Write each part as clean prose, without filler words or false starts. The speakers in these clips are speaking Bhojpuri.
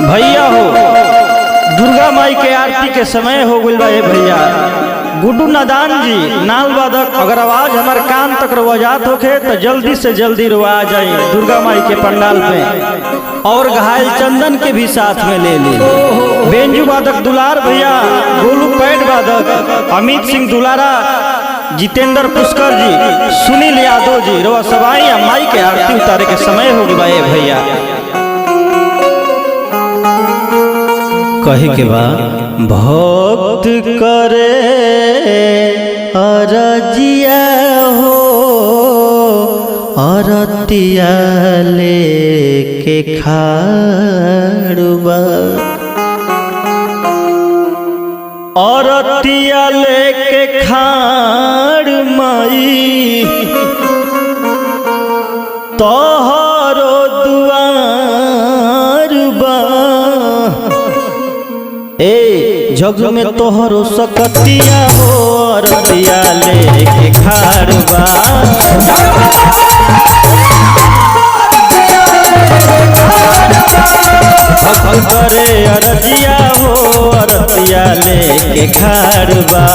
भैया हो दुर्गा माई के आरती के समय हो गइल बा। भैया गुड्डू नादान जी नाल वादक, अगर आवाज हमारे कान तक रवाजात होके तो जल्दी से जल्दी रुआ जाए दुर्गा माई के पंडाल में, और घायल चंदन के भी साथ में ले ली। बेंजू वादक दुलार भैया, गोलू पैड वादक अमित सिंह दुलारा, जितेंद्र पुष्कर जी, सुनील यादव जी, रवा सवाई माई के आरती उतारे के समय हो गया भैया। कहे के बा भक्त करे अरजिया हो, अरतिया लेके खाड़बा, अरतिया लेके खाड़ माई तोहरो दुआर बा। ए जग में तोहरो सकतिया हो, अरतिया लेके खाड़बा, भक्त करे अरजिया हो, अरतिया लेके खाड़बा।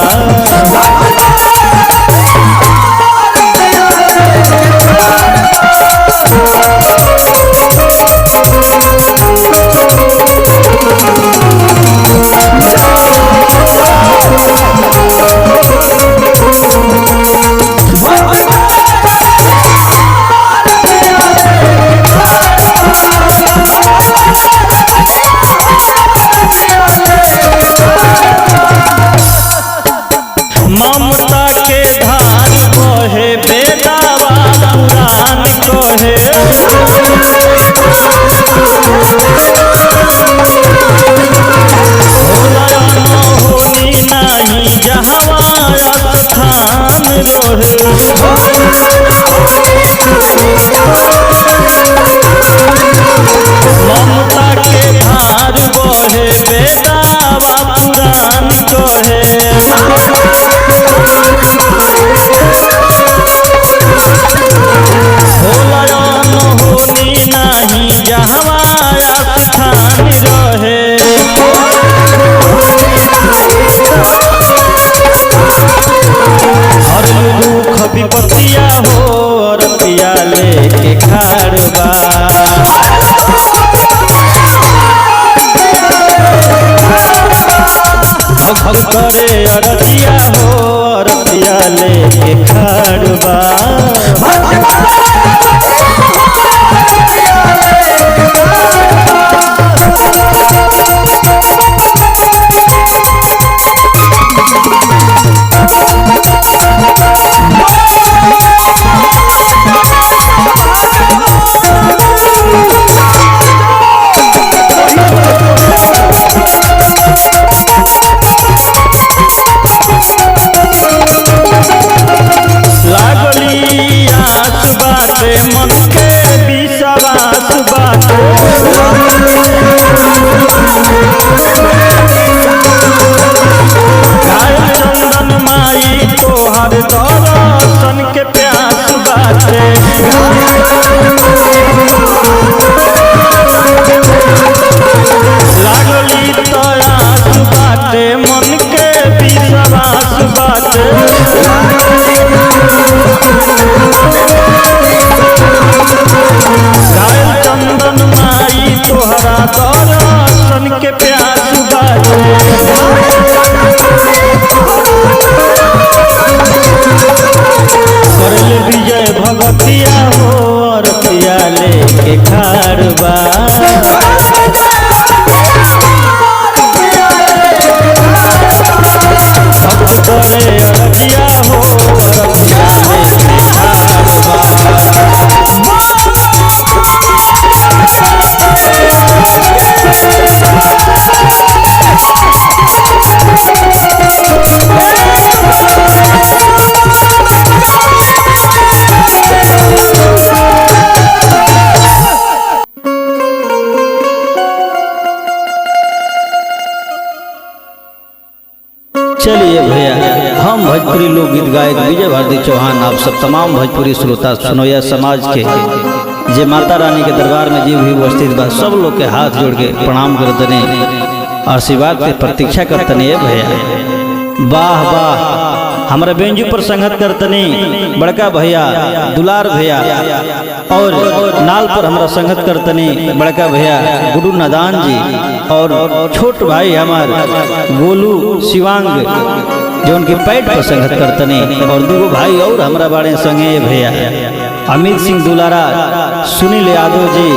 ममता के धार कहे बेदावा पुराण कहे, होनी नहीं जहवा स्थान रहे, ममता के धार बहे बेदावा पुराण कहे, होनी नहीं जहवा स्थान रहे, हर दुख विपतिया हो, अरतिया लेके खाड़बा, भक्त करे अरतिया हो, अरतिया लेके खाड़बा। मन के विश्वास बाटे, घायल चंदन माई तोहर दर्शन के प्यास बाटे, लागली तयास बाटे, मन के विश्वास बाटे, घायल चंदन माई तोहरा दर्शन के प्यास बाटे, करले विजय भगतिया हो, अरतिया लेके खाड़बा, भक्त करे अरजिया हो, अरतिया लेके खाड़बा। चलिए भैया, हम भोजपुरी लोकगीत गायक विजय भारती चौहान आप सब तमाम भोजपुरी श्रोता सुनोया समाज के जे माता रानी के दरबार में जीव भी उपस्थित बा सब लोग के हाथ जोड़ के प्रणाम करतने, आशीर्वाद के प्रतीक्षा करतने। भैया वाह वाह, हमारे बेंजू पर संगत करतने बड़का भैया दुलार भैया, और नाल पर हमारा संगत करतने बड़का भैया गुडू नादान जी, और छोट भाई हमार गोलू शिवांग जो उनके पैट पर संगत करतने, और दो भाई और हमारा बाड़े संगे भैया अमित सिंह दुलारा, सुनील यादव जी,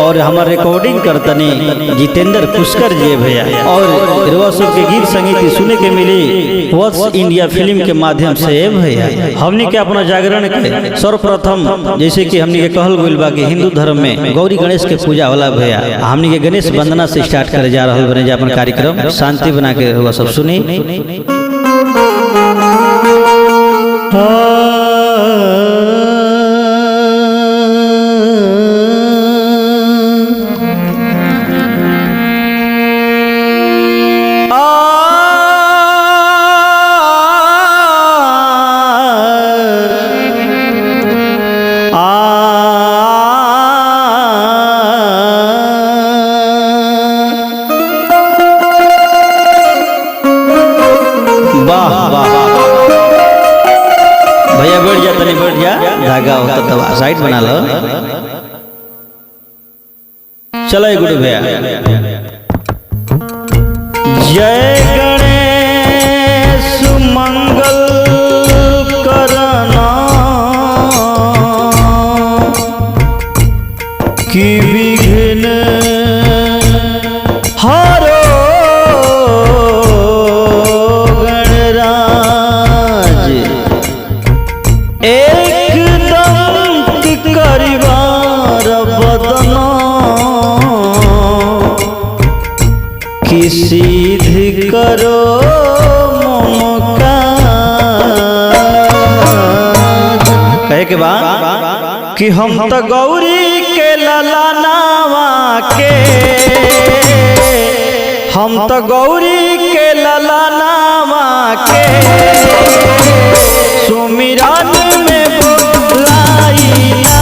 और हमारे रिकॉर्डिंग करतने जितेंद्र पुष्कर जी भैया। और सब के गीत संगीत सुने के मिली वत्स इंडिया फिल्म के माध्यम से भैया। हमने के अपना जागरण के सर्वप्रथम जैसे कि हमने के कहल गइल बा कि हिंदू धर्म में गौरी गणेश के पूजा होला भैया, हमने के गणेश वंदना से स्टार्ट करे जा रहा बने जा अपन कार्यक्रम शांति बना के होगा सब सुनी। धागा होता तो साइड बना लो। चलो गुड भैया। जय गणेश मंगल करना कि विघ्न हरो गणराज, सिद्ध करो कहे के बाद कि हम तो गौरी के ललनावा के, हम तो गौरी के ललनावा के सुमिरन में बोलाइला।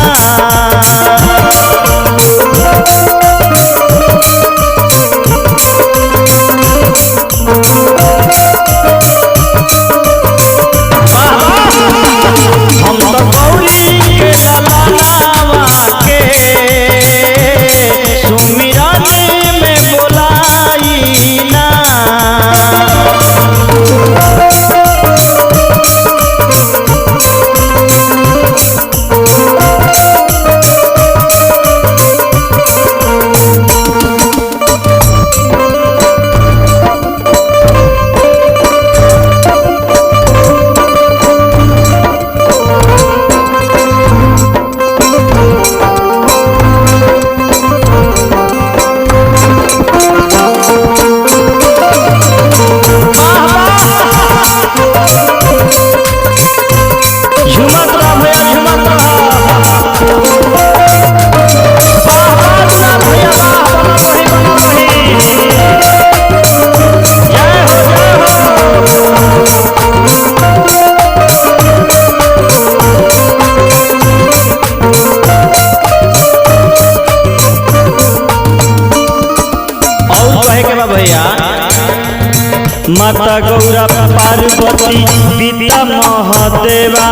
माता गौरा पार्वती पिता महादेवा,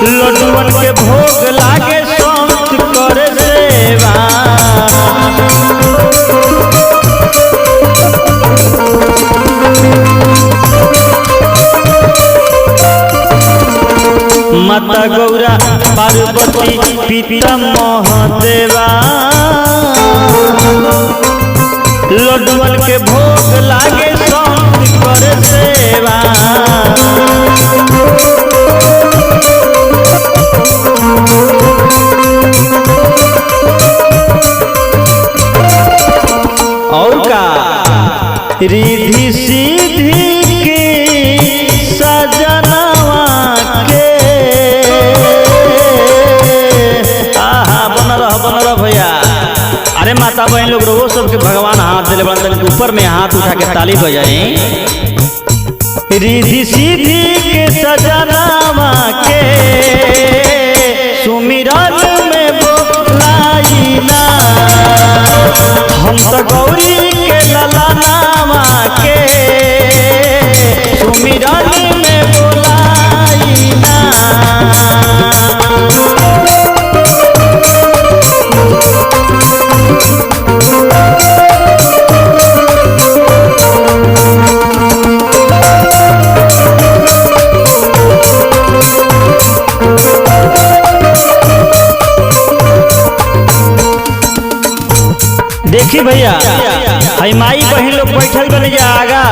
लड्डुअन के भोग लागे संत करे सेवा। माता गौरा पार्वती पिता महादेवा, लड्डुअन के भोग लागे संत करे सेवा। और का रिधि सीधी के सजनवा के, आहा बन रह भैया। अरे माता बहन लोग वो सबके भगवान हाथ दिले बंदन के ऊपर में हाथ उठा के ताली बजाएं। रिधि सीधी के सजनावा के सुमिरन देखी भैया हई माई बहन लोग बैठल बने जा आगा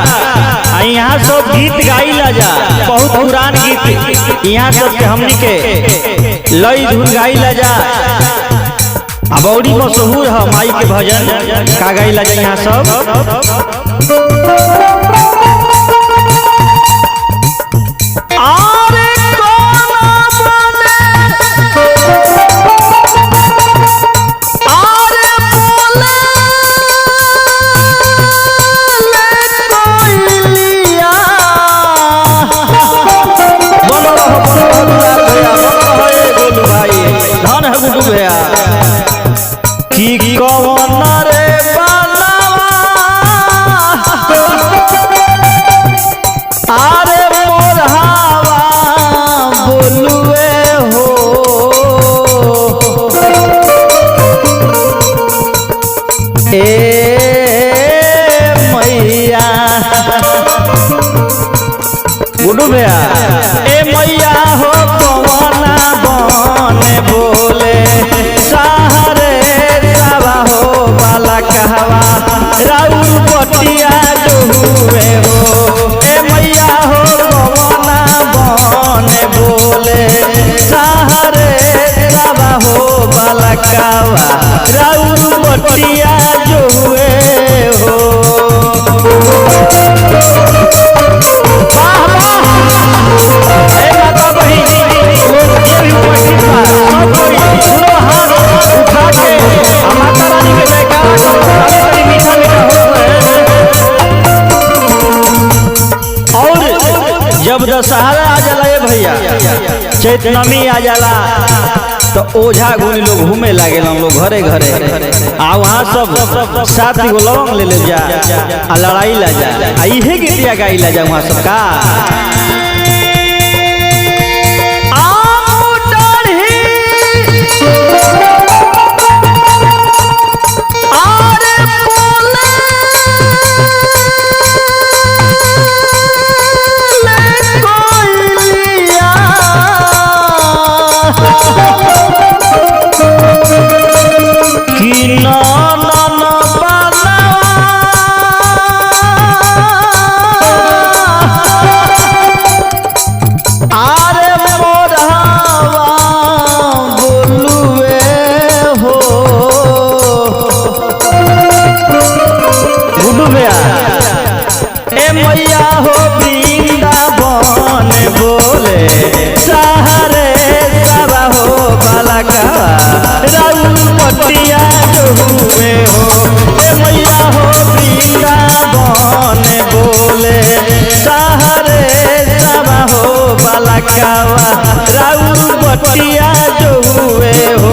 यहाँ सब गीत गाई ला जा बहुत पुरान गीत यहाँ सब के हमनी के लई धुन गाई ला जा बड़ी मशहूर है माई के भजन का गाई ला जा यहाँ सब गुड्डू भैया ए मैया हो पवना बने बोले सहारे सावा हो बाला कहवा राउर पटिया जो हुए हो ए मैया हो पवना बने बोले सहारे सावा हो बाला कहवा राउर पटिया जो हुए हो जब दशहरा आ जाला भैया चैत नमी आ जाला तो ओझा गुनी लोग घूमे लागे लोग घरे घरे आ वहाँ सब साथ गो लौंग ले जा आ लड़ाई ला जा आ इहे गीतिया गाई ला जा वहाँ सब का मैया हो वृंदावन बोले सहारे सावा हो बाला कहवा राउर पटिया जो हुए हो मैया हो वृंदावन बोले सहारे सावा हो बाला कहवा राउर पटिया जो हुए हो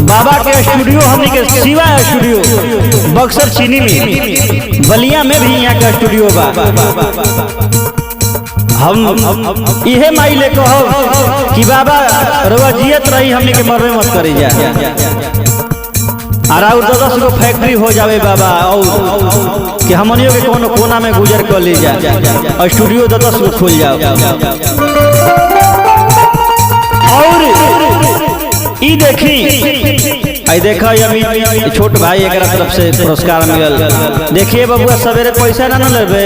बाबा के स्टूडियो हमने के शिवा स्टूडियो बक्सर चीनी में बलिया में भी यहाँ का स्टूडियो बा हम इहे माई ले कहो कि बाबा रवा जियत रही हमने के मरवे मत करी जा और 10 गो फैक्ट्री हो जावे बाबा और कि हमनियों के कोनो कोना में गुजर कर ले जा और स्टूडियो 10 गो खुल जाओ और ई देखी आई देखा अभी छोट भाई एक तरफ से पुरस्कार मिलल देखिए बबुआ सवेरे पैसा ना लेबे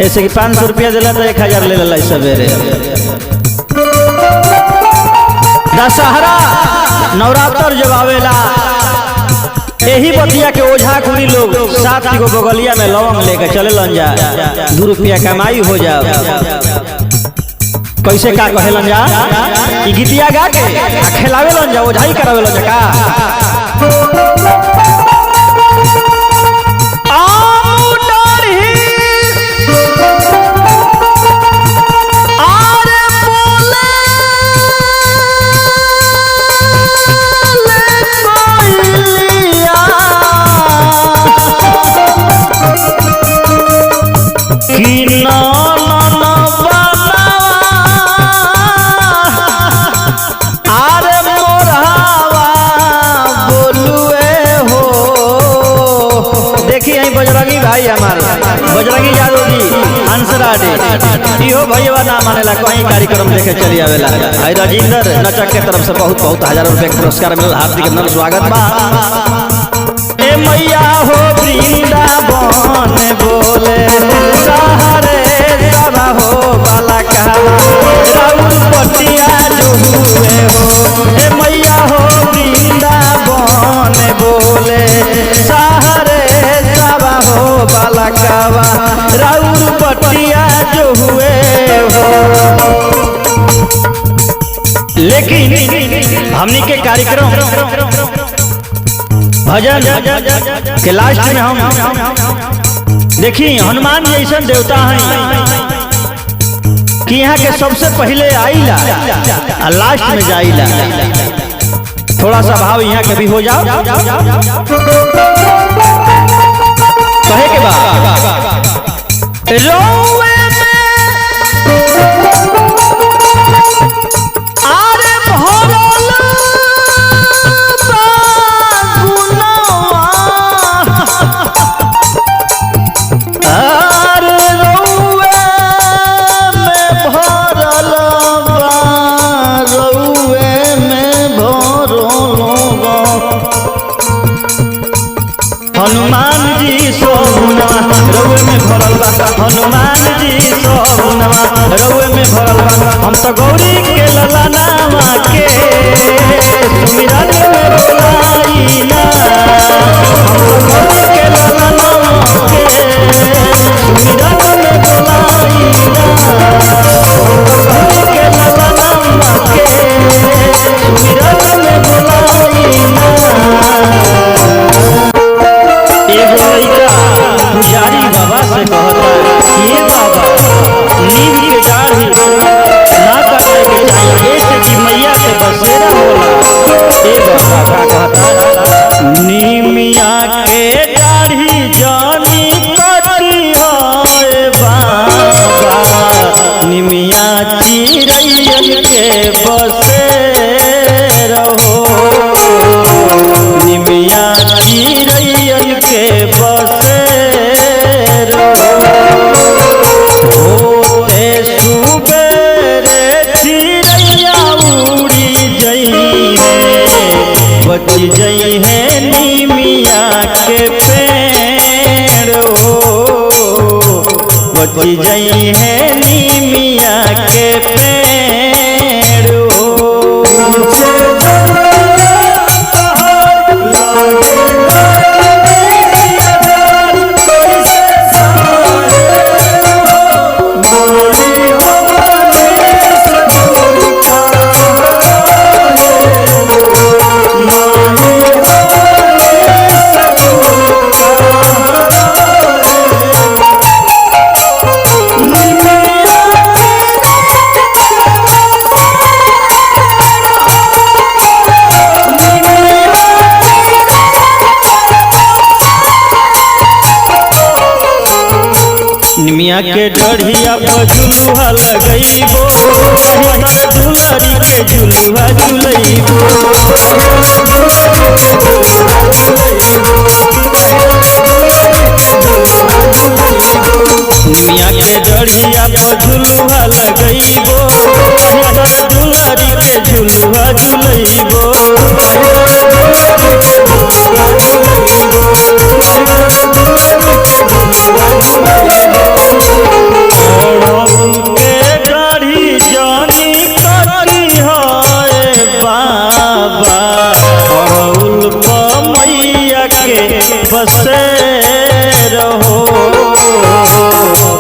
ऐसे कि 500 रुपया दिला तो 1000 ले ला सवेरे दशहरा नवरात्र जब आवेला यही बतिया के ओझा खुनी लोग 7 गो बगलिया में लौंग लेके चले लन जा 2 रुपया कमाई हो जा कैसे का कहेलन जा ई गीतिया गा के खिलावे लन जा ओझाई करावे लन जा का हमारे बजरंगी यादव जी हंसरा जी इहो भैया ना मानेला कहीं कार्यक्रम देखे चली आवेला। आई राजेंद्र नचक के तरफ से बहुत बहुत हजारों रुपए के पुरस्कार मिलल, हार्दिक अभिनंदन स्वागत बा। ए मैया हो वृंदावन बोले सहरे सभा हो बाला कहवा राउर पटिया जो हुए हो। ए मैया हो वृंदावन बोले सहरे सभा हो बाला कहवा राउर पटिया जो हुए हो। लेकिन हमनी के कार्यक्रम भजन के लास्ट में हम देखी हनुमान जैसन देवता हैं कि यहाँ के सबसे पहले आईला और लास्ट में जाइला। थोड़ा सा भाव यहाँ के भी हो जाओ कहे के बाद रोवे हनुमान जी सोनवा रउए में भरल बा, हनुमान जी सोनवा रउए में भरल बा। हम तो गौरी के लला नामा के सुमिरन में बोलाई ना, हम तो गौरी के लला नामा के सुमिरन में बोलाई ना, हम तो गौरी के लला नामा के सुमिरन में बोलाई ना। पुजारी बाबा से कहता ये बाबा नीम के दाढ़ी ना काटने के चाहिए ऐसे कि मैया के बसेरा होला। ये बाबा का कहता नीमिया के दाढ़ी जानी कटी है बाबा नीमिया चिरैयन के बसेरा हो, नीमिया चिरैयन के बसेरा बच जई है नीमिया के पेड़ हो, बच जई है नीमिया के पेड़ हो। निमिया के डढ़िया पर झुलुआ लगैबो, दुलरी के झुलुआ झुलैबो। निमिया के डढ़िया पर झुलुआ लगैबो, दुलरी के झुलुआ झुलैबो। बसेरा हो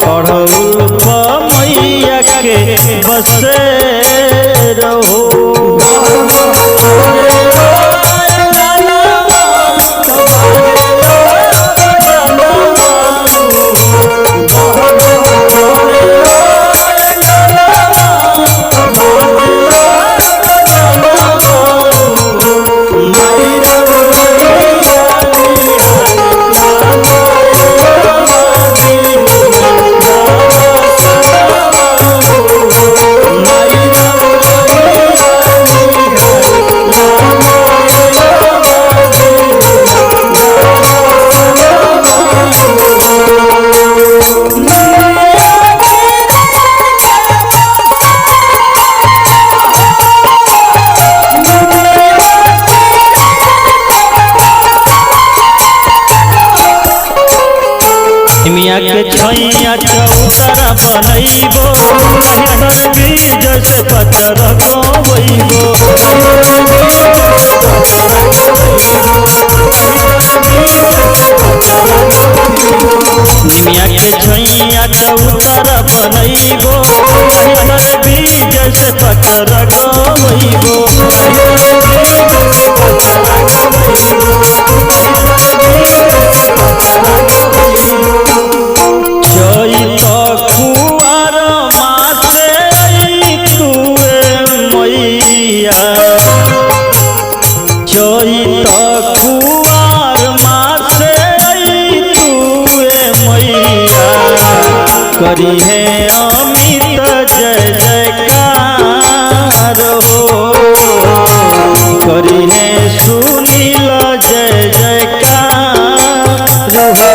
पढ़ौल मैया के बसेरा हो। निमिया के छैया चौतरा बनैबो नहितर बीज से पतर गवैबो निमिया के छैया चौतरा बनैबो नहितर बीज से पतर गवैबो करी है अमित जय जयकार हो करी है सुनील जय जयकार हो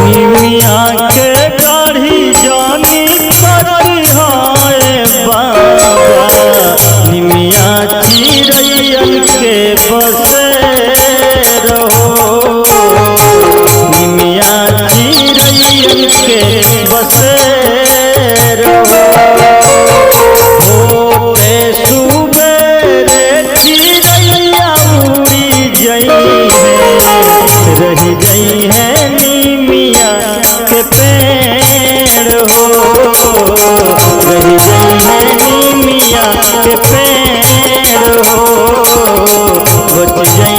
निमिया के गढ़ी जानी करी है बाबा निमिया चिड़ैयन के बसे रहो निमिया चिड़ैयन के बसे रहो होते सुबेरे चिड़ैया उड़ी जई है रही जई है निमिया के पेड़ हो रही जई है निमिया के पेड़ हो बच जई